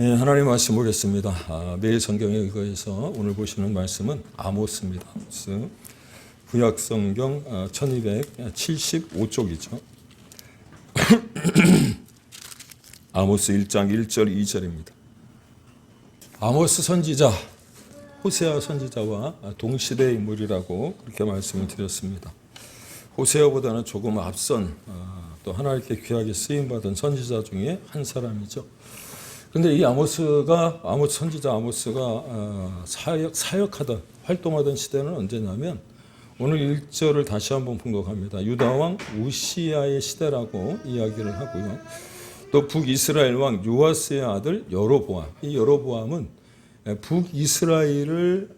하나님 말씀 보겠습니다. 매일 성경에 의거해서 오늘 보시는 말씀은 아모스입니다. 아모스. 구약 성경 1275쪽이죠. 아모스 1장 1절 2절입니다. 아모스 선지자, 호세아 선지자와 동시대의 인물이라고 그렇게 말씀을 드렸습니다. 호세아보다는 조금 앞선 또 하나님께 귀하게 쓰임받은 선지자 중에 한 사람이죠. 그런데 이 아모스 선지자 아모스가 사역하던 활동하던 시대는 언제냐면 오늘 1절을 다시 한번 분석합니다. 유다 왕 우시야의 시대라고 이야기를 하고요. 또 북이스라엘 왕 요아스의 아들 여로보암. 이 여로보암은 북이스라엘을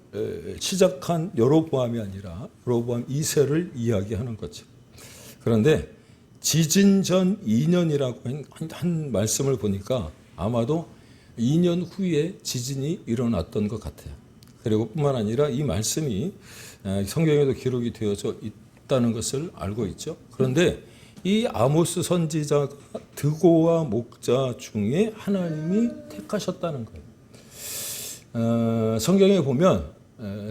시작한 여로보암이 아니라 여로보암 2세를 이야기하는 거죠. 그런데 지진 전 2년이라고 한 말씀을 보니까 아마도 2년 후에 지진이 일어났던 것 같아요. 그리고 뿐만 아니라 이 말씀이 성경에도 기록이 되어져 있다는 것을 알고 있죠. 그런데 이 아모스 선지자가 드고와 목자 중에 하나님이 택하셨다는 거예요. 성경에 보면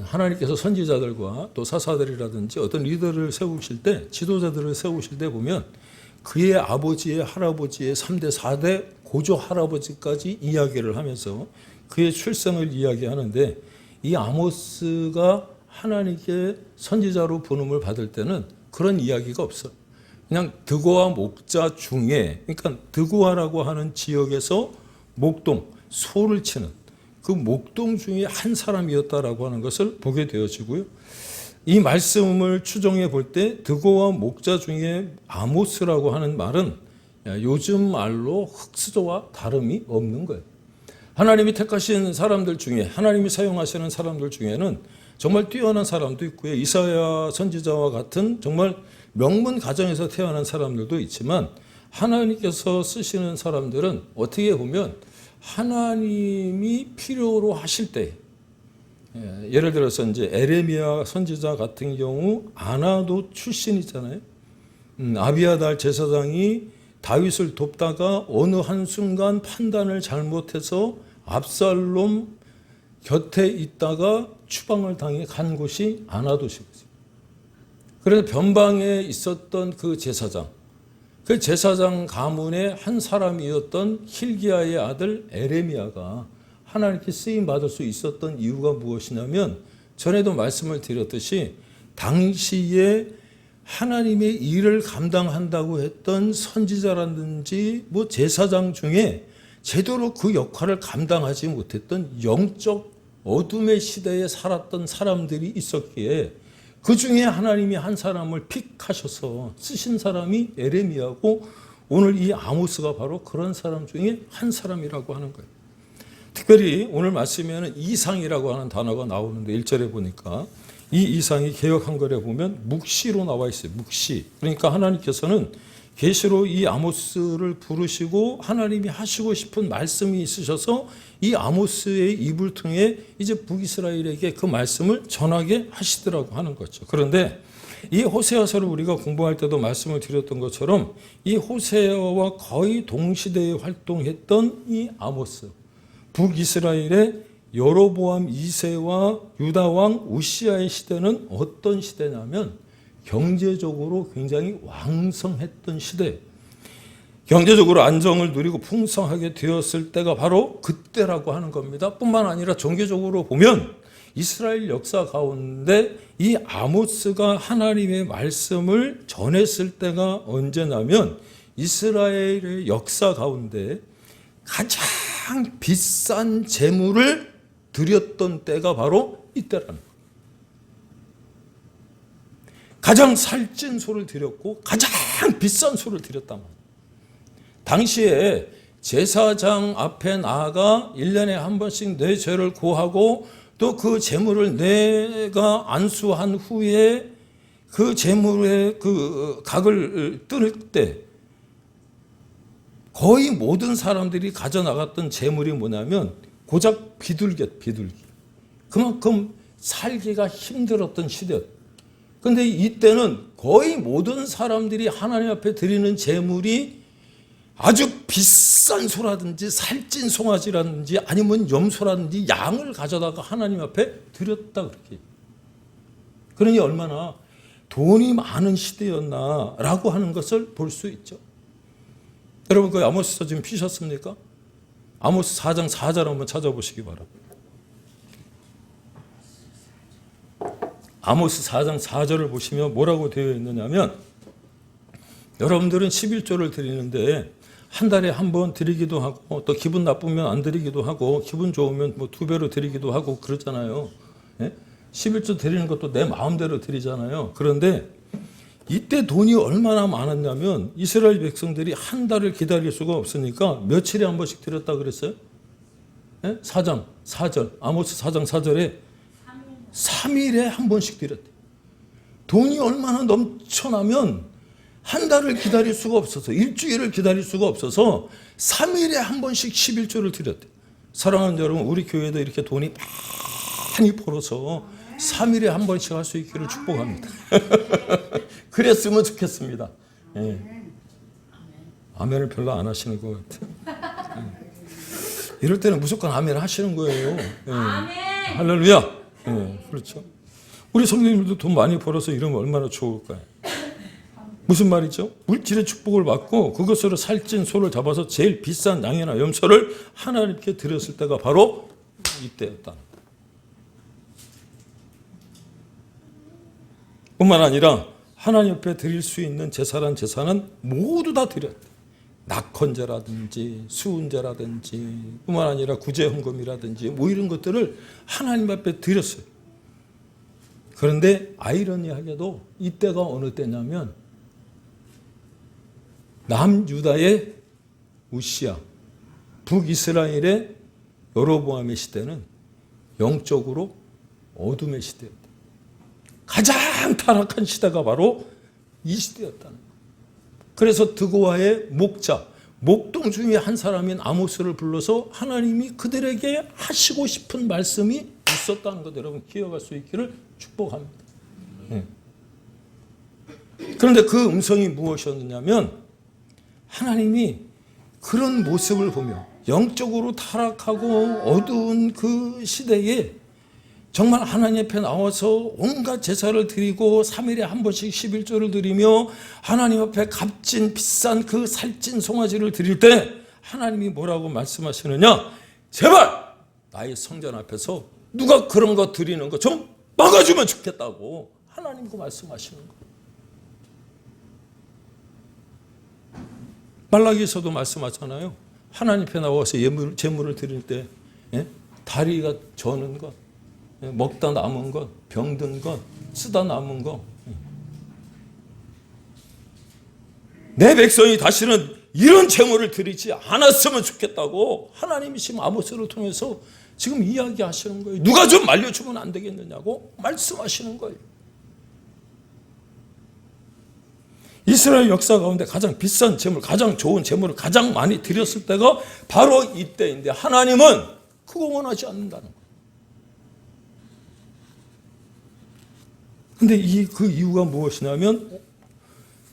하나님께서 선지자들과 또 사사들이라든지 어떤 리더를 세우실 때, 지도자들을 세우실 때 보면 그의 아버지의 할아버지의 3대 4대 고조 할아버지까지 이야기를 하면서 그의 출생을 이야기하는데, 이 아모스가 하나님께 선지자로 부름을 받을 때는 그런 이야기가 없어요. 그냥 드고와 목자 중에, 그러니까 드고아라고 하는 지역에서 목동, 소를 치는 그 목동 중에 한 사람이었다라고 하는 것을 보게 되어지고요. 이 말씀을 추정해 볼 때 드고와 목자 중에 아모스라고 하는 말은 요즘 말로 흑수저와 다름이 없는 거예요. 하나님이 택하신 사람들 중에, 하나님이 사용하시는 사람들 중에는 정말 뛰어난 사람도 있고요. 이사야 선지자와 같은 정말 명문 가정에서 태어난 사람들도 있지만, 하나님께서 쓰시는 사람들은 어떻게 보면 하나님이 필요로 하실 때, 예를 들어서 이제 에레미야 선지자 같은 경우 아나도 출신이잖아요. 아비아달 제사장이 다윗을 돕다가 어느 한순간 판단을 잘못해서 압살롬 곁에 있다가 추방을 당해 간 곳이 아나도시거든요. 그래서 변방에 있었던 그 제사장 가문의 한 사람이었던 hil기야의 아들 에레미야가 하나님께 쓰임 받을 수 있었던 이유가 무엇이냐면, 전에도 말씀을 드렸듯이 당시에 하나님의 일을 감당한다고 했던 선지자라든지 제사장 중에 제대로 그 역할을 감당하지 못했던 영적 어둠의 시대에 살았던 사람들이 있었기에 그 중에 하나님이 한 사람을 픽하셔서 쓰신 사람이 에레미야고, 오늘 이 아모스가 바로 그런 사람 중에 한 사람이라고 하는 거예요. 특별히 오늘 말씀에는 이상이라고 하는 단어가 나오는데 1절에 보니까 이 이상이 개역 한글에 보면 묵시로 나와 있어요. 묵시. 그러니까 하나님께서는 계시로 이 아모스를 부르시고 하나님이 하시고 싶은 말씀이 있으셔서 이 아모스의 입을 통해 이제 북이스라엘에게 그 말씀을 전하게 하시더라고 하는 거죠. 그런데 이 호세아서를 우리가 공부할 때도 말씀을 드렸던 것처럼 이 호세아와 거의 동시대에 활동했던 이 아모스, 북이스라엘의 여로보암 2세와 유다 왕 우시야의 시대는 어떤 시대냐면 경제적으로 굉장히 왕성했던 시대, 경제적으로 안정을 누리고 풍성하게 되었을 때가 바로 그때라고 하는 겁니다. 뿐만 아니라 종교적으로 보면 이스라엘 역사 가운데 이 아모스가 하나님의 말씀을 전했을 때가 언제냐면 이스라엘의 역사 가운데 가장 비싼 재물을 드렸던 때가 바로 이때라는 거예요. 가장 살찐 소를 드렸고 가장 비싼 소를 드렸단 말이에요. 당시에 제사장 앞에 나아가 1년에 한 번씩 내 죄를 고하고 또 그 재물을 내가 안수한 후에 그 재물의 그 각을 뜰 때 거의 모든 사람들이 가져나갔던 재물이 뭐냐면 고작 비둘기. 그만큼 살기가 힘들었던 시대였어요. 그런데 이때는 거의 모든 사람들이 하나님 앞에 드리는 재물이 아주 비싼 소라든지 살찐 송아지라든지 아니면 염소라든지 양을 가져다가 하나님 앞에 드렸다 그렇게. 그러니 얼마나 돈이 많은 시대였나라고 하는 것을 볼 수 있죠. 여러분 그 아모스서 지금 피셨습니까? 아모스 4장 4절 한번 찾아보시기 바랍니다. 아모스 4장 4절을 보시면 뭐라고 되어 있느냐면 여러분들은 11조를 드리는데 한 달에 한 번 드리기도 하고 또 기분 나쁘면 안 드리기도 하고 기분 좋으면 뭐 2배로 드리기도 하고 그러잖아요. 예? 11조 드리는 것도 내 마음대로 드리잖아요. 그런데 이때 돈이 얼마나 많았냐면 이스라엘 백성들이 한 달을 기다릴 수가 없으니까 며칠에 한 번씩 드렸다 그랬어요? 예? 4장 4절 아모스 4장 4절에 3일에 한 번씩 드렸대. 돈이 얼마나 넘쳐나면 한 달을 기다릴 수가 없어서 일주일을 기다릴 수가 없어서 3일에 한 번씩 11조를 드렸대. 사랑하는 여러분 우리 교회도 이렇게 돈이 많이 벌어서 3일에 한 번씩 할 수 있기를 축복합니다. 그랬으면 좋겠습니다. 예. 아멘을 별로 안 하시는 것 같아요. 예. 이럴 때는 무조건 아멘 하시는 거예요. 예. 할렐루야. 예. 그렇죠. 우리 성도님들도 돈 많이 벌어서 이러면 얼마나 좋을까요? 무슨 말이죠? 물질의 축복을 받고 그것으로 살찐 소를 잡아서 제일 비싼 양이나 염소를 하나님께 드렸을 때가 바로 이때였다. 뿐만 아니라 하나님 앞에 드릴 수 있는 제사란 제사는 모두 다 드렸대. 낙헌제라든지 수은제라든지 뿐만 아니라 구제헌금이라든지 뭐 이런 것들을 하나님 앞에 드렸어요. 그런데 아이러니하게도 이때가 어느 때냐면 남유다의 우시야, 북이스라엘의 여로보암의 시대는 영적으로 어둠의 시대였다. 가장 타락한 시대가 바로 이 시대였다는 거예요. 그래서 드고아의 목자, 목동 중에 한 사람인 아모스를 불러서 하나님이 그들에게 하시고 싶은 말씀이 있었다는 것 여러분 기억할 수 있기를 축복합니다. 그런데 그 음성이 무엇이었느냐면 하나님이 그런 모습을 보며 영적으로 타락하고 어두운 그 시대에 정말 하나님 앞에 나와서 온갖 제사를 드리고 3일에 한 번씩 11조를 드리며 하나님 앞에 값진 비싼 그 살찐 송아지를 드릴 때 하나님이 뭐라고 말씀하시느냐? 제발 나의 성전 앞에서 누가 그런 거 드리는 거 좀 막아주면 좋겠다고 하나님도 말씀하시는 거예요. 말라기에서도 말씀하잖아요. 하나님 앞에 나와서 제물을 드릴 때 다리가 저는 것, 먹다 남은 것, 병든 것, 쓰다 남은 것. 내 백성이 다시는 이런 제물을 드리지 않았으면 좋겠다고 하나님이 지금 아모스를 통해서 지금 이야기하시는 거예요. 누가 좀 말려주면 안 되겠느냐고 말씀하시는 거예요. 이스라엘 역사 가운데 가장 비싼 제물, 가장 좋은 제물을 가장 많이 드렸을 때가 바로 이때인데 하나님은 그거 원하지 않는다는 거예요. 근데 그 이유가 무엇이냐면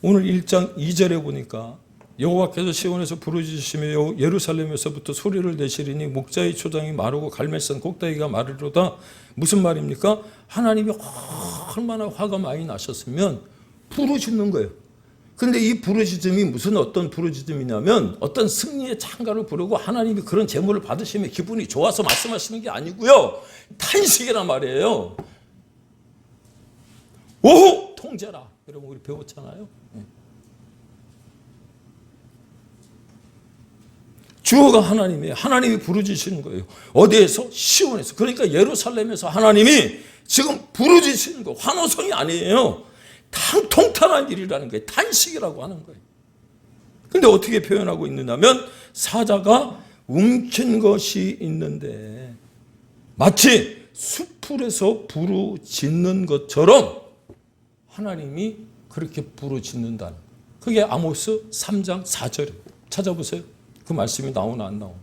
오늘 1장 2절에 보니까 여호와께서 시온에서 부르짖으시며 예루살렘에서부터 소리를 내시리니 목자의 초장이 마르고 갈멜산 꼭대기가 마르로다. 무슨 말입니까? 하나님이 얼마나 화가 많이 나셨으면 부르짖는 거예요. 그런데 이 부르짖음이 무슨 어떤 부르짖음이냐면 어떤 승리의 찬가를 부르고 하나님이 그런 제물을 받으시면 기분이 좋아서 말씀하시는 게 아니고요. 탄식이란 말이에요. 오호 통제라. 여러분 우리 배웠잖아요. 주어가 하나님이에요. 하나님이 부르짖으시는 거예요. 어디에서? 시온에서. 그러니까 예루살렘에서 하나님이 지금 부르짖으시는 거. 환호성이 아니에요. 통탄한 일이라는 거예요. 탄식이라고 하는 거예요. 근데 어떻게 표현하고 있느냐면 사자가 움킨 것이 있는데 마치 수풀에서 부르짖는 것처럼 하나님이 그렇게 부르짖는다는 거예요. 그게 아모스 3장 4절이에요. 찾아보세요. 그 말씀이 나오나 안 나오나.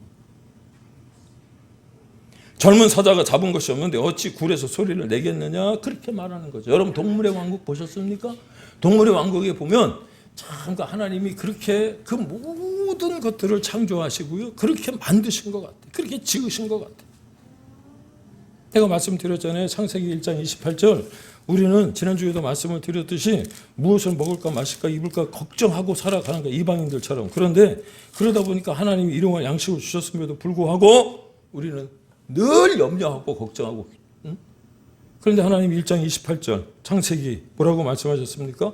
젊은 사자가 잡은 것이 없는데 어찌 굴에서 소리를 내겠느냐 그렇게 말하는 거죠. 여러분 동물의 왕국 보셨습니까? 동물의 왕국에 보면 참 하나님이 그렇게 그 모든 모든 것들을 창조하시고요. 그렇게 만드신 것 같아요. 그렇게 지으신 것 같아요. 내가 말씀드렸잖아요. 창세기 1장 28절. 우리는 지난주에도 말씀을 드렸듯이 무엇을 먹을까 마실까 입을까 걱정하고 살아가는 거예요. 이방인들처럼. 그런데 그러다 보니까 하나님이 일용할 양식을 주셨음에도 불구하고 우리는 늘 염려하고 걱정하고. 응? 그런데 하나님이 1장 28절 창세기 뭐라고 말씀하셨습니까?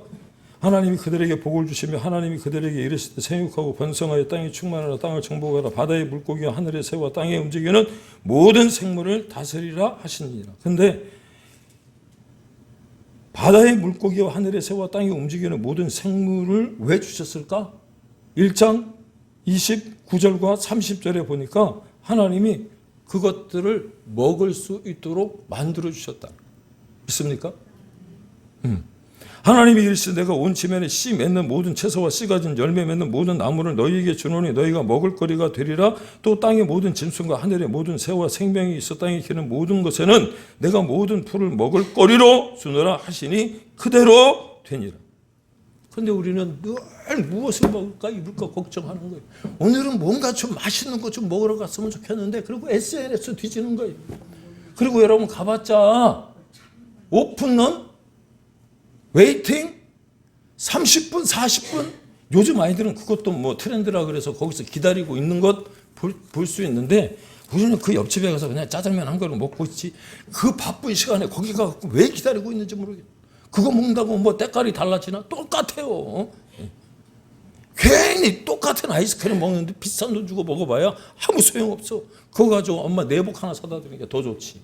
하나님이 그들에게 복을 주시며 하나님이 그들에게 이르시되 생육하고 번성하여 땅에 충만하라 땅을 정복하라 바다의 물고기와 하늘의 새와 땅에 움직이는 모든 생물을 다스리라 하시니라. 그런데 바다의 물고기와 하늘의 새와 땅에 움직이는 모든 생물을 왜 주셨을까? 1장 29절과 30절에 보니까 하나님이 그것들을 먹을 수 있도록 만들어 주셨다. 믿습니까? 하나님이 이르시되 내가 온 지면에 씨 맺는 모든 채소와 씨 가진 열매 맺는 모든 나무를 너희에게 주노니 너희가 먹을 거리가 되리라. 또 땅의 모든 짐승과 하늘의 모든 새와 생명이 있어 땅에 기는 모든 것에는 내가 모든 풀을 먹을 거리로 주노라 하시니 그대로 되니라. 그런데 우리는 늘 무엇을 먹을까 입을까 걱정하는 거예요. 오늘은 뭔가 좀 맛있는 거 좀 먹으러 갔으면 좋겠는데 그리고 SNS 뒤지는 거예요. 그리고 여러분 가봤자 오픈런 웨이팅 30분 40분 요즘 아이들은 그것도 뭐 트렌드라 그래서 거기서 기다리고 있는 것 볼 수 있는데 우리는 그 옆집에 가서 그냥 짜장면 한 그릇 먹고 있지 그 바쁜 시간에 거기 가서 왜 기다리고 있는지 모르겠어요. 그거 먹는다고 뭐 때깔이 달라지나? 똑같아요. 괜히 똑같은 아이스크림 먹는데 비싼 돈 주고 먹어봐야 아무 소용없어. 그거 가지고 엄마 내복 하나 사다 드리는 게 더 좋지.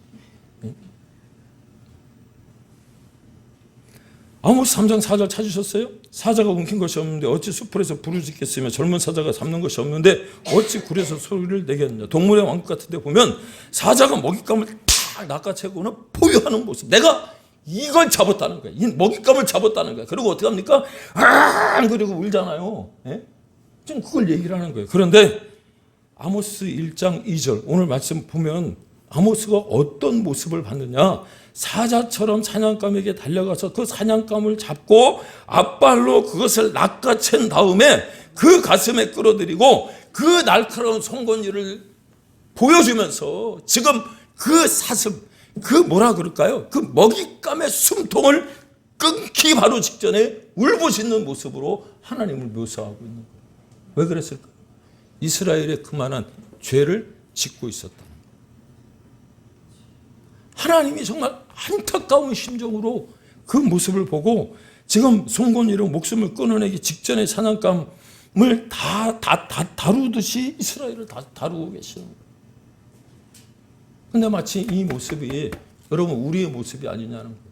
아모스 3장 4절 찾으셨어요? 사자가 움킨 것이 없는데 어찌 숲풀에서 부르짖겠으며 젊은 사자가 잡는 것이 없는데 어찌 굴에서 소리를 내겠느냐. 동물의 왕국 같은 데 보면 사자가 먹잇감을 탁 낚아채고는 포효하는 모습. 내가 이걸 잡았다는 거야. 이 먹잇감을 잡았다는 거야. 그리고 어떻게 합니까? 그리고 울잖아요. 예? 좀 그걸 얘기를 하는 거예요. 그런데 아모스 1장 2절 오늘 말씀 보면 아모스가 어떤 모습을 봤느냐. 사자처럼 사냥감에게 달려가서 그 사냥감을 잡고 앞발로 그것을 낚아챈 다음에 그 가슴에 끌어들이고 그 날카로운 송곳니를 보여주면서 지금 그 사슴 그 뭐라 그럴까요? 그 먹잇감의 숨통을 끊기 바로 직전에 울부짖는 모습으로 하나님을 묘사하고 있는 거예요. 왜 그랬을까? 이스라엘에 그만한 죄를 짓고 있었다. 하나님이 정말 안타까운 심정으로 그 모습을 보고 지금 송곳니로 목숨을 끊어내기 직전에 사냥감을 다 다루듯이 이스라엘을 다 다루고 계시는 거예요. 근데 마치 이 모습이 여러분 우리의 모습이 아니냐는 거예요.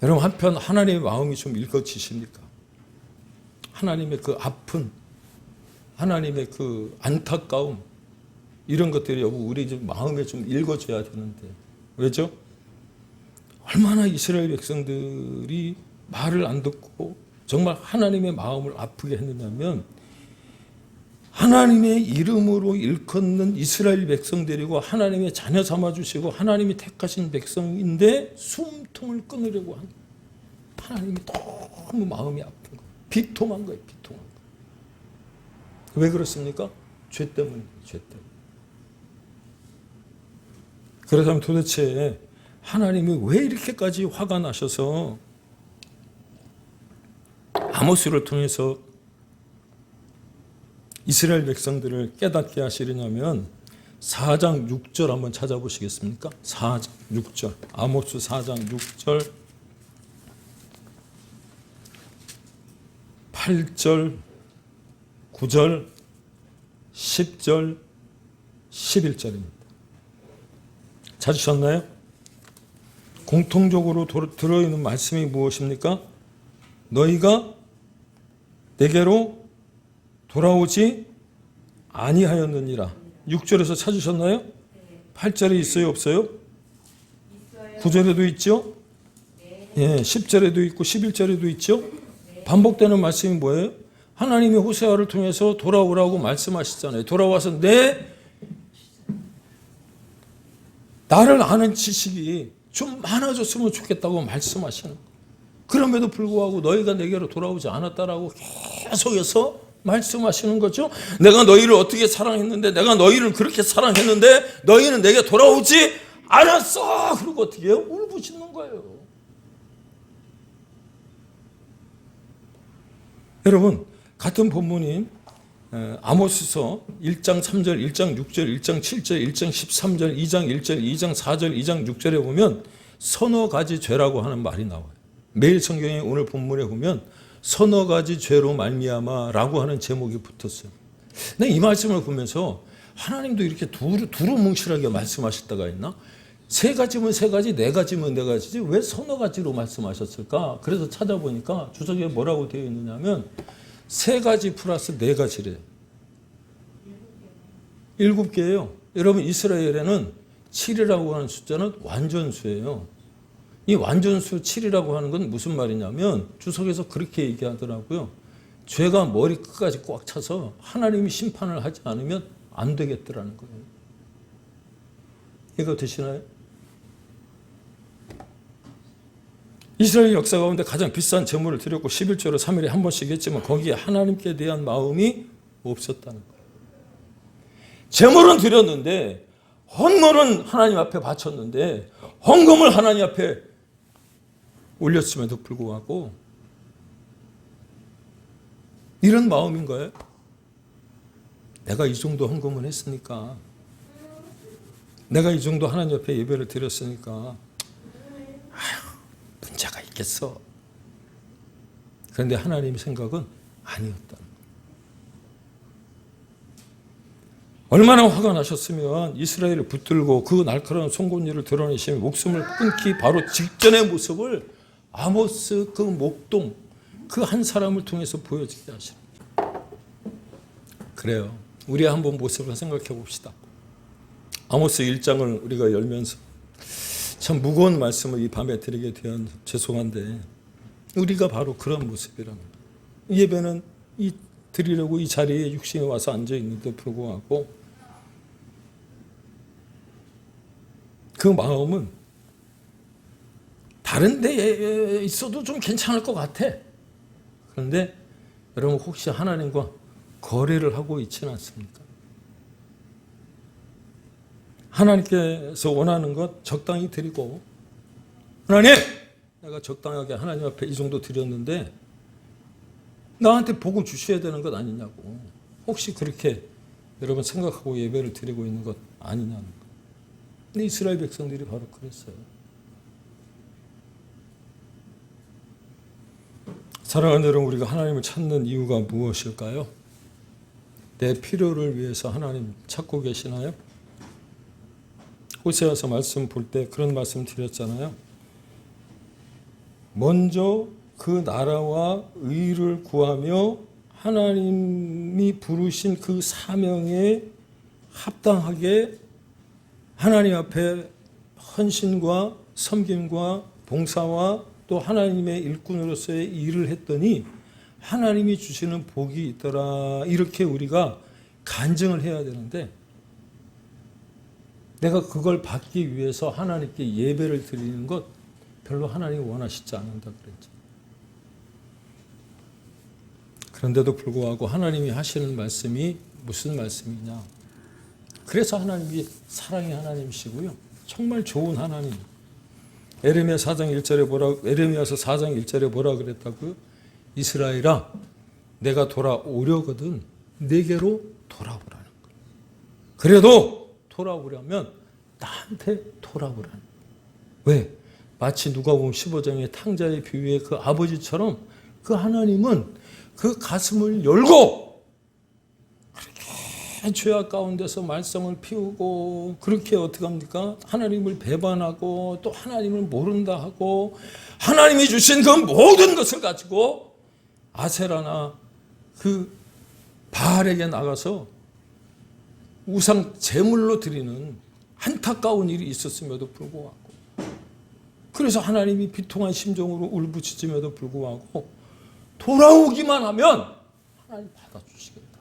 여러분 한편 하나님의 마음이 좀 읽어지십니까? 하나님의 그 아픈 하나님의 그 안타까움 이런 것들이 우리 좀 마음에 좀 읽어져야 되는데 왜죠? 얼마나 이스라엘 백성들이 말을 안 듣고 정말 하나님의 마음을 아프게 했느냐면 하나님의 이름으로 일컫는 이스라엘 백성들이고 하나님의 자녀 삼아주시고 하나님이 택하신 백성인데 숨통을 끊으려고 한 하나님이 너무 마음이 아픈 거예요. 비통한 거예요. 비통한 거예요. 왜 그렇습니까? 죄 때문에. 죄 때문에. 그렇다면 도대체 하나님이 왜 이렇게까지 화가 나셔서 아모스를 통해서 이스라엘 백성들을 깨닫게 하시려냐면 4장 6절 한번 찾아보시겠습니까? 4장 6절 아모스 4장 6절 8절 9절 10절 11절입니다. 찾으셨나요? 공통적으로 들어있는 말씀이 무엇입니까? 너희가 내게로 돌아오지 아니하였느니라. 6절에서 찾으셨나요? 8절에 있어요? 없어요? 9절에도 있죠? 예, 10절에도 있고 11절에도 있죠? 반복되는 말씀이 뭐예요? 하나님이 호세아를 통해서 돌아오라고 말씀하시잖아요. 돌아와서 나를 아는 지식이 좀 많아졌으면 좋겠다고 말씀하시는 거예요. 그럼에도 불구하고 너희가 내게로 돌아오지 않았다라고 계속해서 말씀하시는 거죠. 내가 너희를 어떻게 사랑했는데, 내가 너희를 그렇게 사랑했는데 너희는 내게 돌아오지 않았어. 그리고 어떻게 해요? 울부짖는 거예요. 여러분, 같은 본문인 아모스서 1장 3절, 1장 6절, 1장 7절, 1장 13절, 2장 1절, 2장 4절, 2장 6절에 보면 서너 가지 죄라고 하는 말이 나와요. 매일 성경에 오늘 본문에 보면 서너 가지 죄로 말미암아라고 하는 제목이 붙었어요. 근데 이 말씀을 보면서 하나님도 이렇게 두루뭉실하게 말씀하실 때가 있나? 세 가지면 세 가지, 네 가지면 네 가지지 왜 서너 가지로 말씀하셨을까? 그래서 찾아보니까 주석에 뭐라고 되어 있느냐면 세 가지 플러스 네 가지래요. 7개예요. 여러분, 이스라엘에는 7이라고 하는 숫자는 완전수예요. 이 완전수 7이라고 하는 건 무슨 말이냐면 주석에서 그렇게 얘기하더라고요. 죄가 머리 끝까지 꽉 차서 하나님이 심판을 하지 않으면 안 되겠더라는 거예요. 이해가 되시나요? 이스라엘 역사 가운데 가장 비싼 제물을 드렸고 11조로 3일에 한 번씩 했지만 거기에 하나님께 대한 마음이 없었다는 거예요. 제물은 드렸는데 헌물은 하나님 앞에 바쳤는데 헌금을 하나님 앞에 올렸음에도 불구하고 이런 마음인 거예요. 내가 이 정도 헌금을 했으니까, 내가 이 정도 하나님 앞에 예배를 드렸으니까 문제가 있겠어. 그런데 하나님의 생각은 아니었다는 거예요. 얼마나 화가 나셨으면 이스라엘을 붙들고 그 날카로운 송곳니를 드러내시며 목숨을 끊기 바로 직전의 모습을 아모스 그 목동 그 한 사람을 통해서 보여지게 하시는 거예요. 그래요. 우리 한번 모습을 생각해 봅시다. 아모스 1장을 우리가 열면서 참 무거운 말씀을 이 밤에 드리게 되어 죄송한데 우리가 바로 그런 모습이라는 거예요. 예배는 드리려고 이 자리에 육신이 와서 앉아 있는데 불구하고 그 마음은 다른 데에 있어도 좀 괜찮을 것 같아. 그런데 여러분, 혹시 하나님과 거래를 하고 있지는 않습니까? 하나님께서 원하는 것 적당히 드리고, 하나님, 내가 적당하게 하나님 앞에 이 정도 드렸는데 나한테 복을 주셔야 되는 것 아니냐고, 혹시 그렇게 여러분 생각하고 예배를 드리고 있는 것 아니냐는 거. 근데 이스라엘 백성들이 바로 그랬어요. 사랑하는 여러분, 우리가 하나님을 찾는 이유가 무엇일까요? 내 필요를 위해서 하나님 찾고 계시나요? 호세아서 말씀 볼 때 그런 말씀 드렸잖아요. 먼저 그 나라와 의를 구하며 하나님이 부르신 그 사명에 합당하게 하나님 앞에 헌신과 섬김과 봉사와 또 하나님의 일꾼으로서의 일을 했더니 하나님이 주시는 복이 있더라. 이렇게 우리가 간증을 해야 되는데 내가 그걸 받기 위해서 하나님께 예배를 드리는 것 별로 하나님이 원하시지 않는다 그랬죠. 그런데도 불구하고 하나님이 하시는 말씀이 무슨 말씀이냐. 그래서 하나님이 사랑의 하나님이시고요. 정말 좋은 하나님. 에레미야서 4장 1절에 뭐라 그랬다고요? 이스라엘아, 내가 돌아오려거든 내게로 돌아오라는 거예요. 그래도 돌아오려면 나한테 돌아오라는 거예요. 왜? 마치 누가복음 15장의 탕자의 비유의 그 아버지처럼 그 하나님은 그 가슴을 열고 그렇게 죄악 가운데서 말썽을 피우고 그렇게 어떻게 합니까? 하나님을 배반하고 또 하나님을 모른다 하고 하나님이 주신 그 모든 것을 가지고 아세라나 그 바알에게 나가서 우상 제물로 드리는 안타까운 일이 있었음에도 불구하고, 그래서 하나님이 비통한 심정으로 울부짖음에도 불구하고 돌아오기만 하면 하나님 받아주시겠다.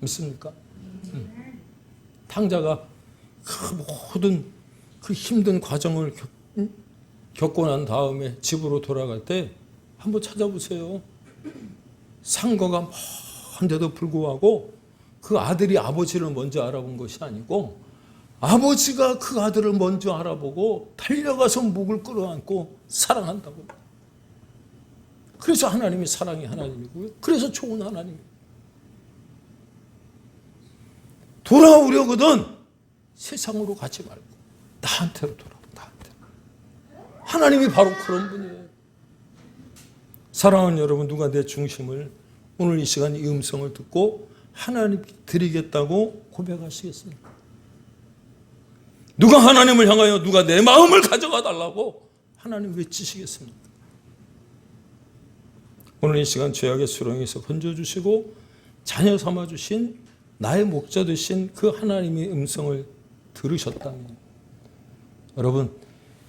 믿습니까? 탕자가 그 모든 그 힘든 과정을 겪고 난 다음에 집으로 돌아갈 때 한번 찾아보세요. 상거가 먼데도 불구하고 그 아들이 아버지를 먼저 알아본 것이 아니고 아버지가 그 아들을 먼저 알아보고 달려가서 목을 끌어안고 사랑한다고. 그래서 하나님이 사랑의 하나님이고요. 그래서 좋은 하나님이에요. 돌아오려거든 세상으로 가지 말고 나한테로 돌아오. 나한테. 하나님이 바로 그런 분이에요. 사랑하는 여러분, 누가 내 중심을 오늘 이 시간 이 음성을 듣고 하나님께 드리겠다고 고백하시겠습니까? 누가 하나님을 향하여 누가 내 마음을 가져가 달라고 하나님 외치시겠습니까? 오늘 이 시간 죄악의 수렁에서 건져주시고 자녀 삼아주신 나의 목자 되신 그 하나님의 음성을 들으셨다면 여러분,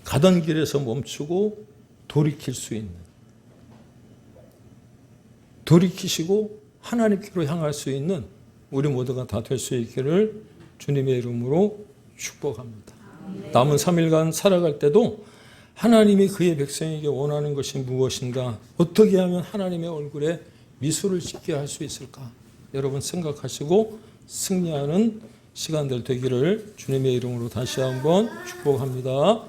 가던 길에서 멈추고 돌이킬 수 있는, 돌이키시고 하나님께로 향할 수 있는 우리 모두가 다 될 수 있기를 주님의 이름으로 축복합니다. 남은 3일간 살아갈 때도 하나님이 그의 백성에게 원하는 것이 무엇인가, 어떻게 하면 하나님의 얼굴에 미소를 짓게 할 수 있을까, 여러분 생각하시고 승리하는 시간들 되기를 주님의 이름으로 다시 한번 축복합니다.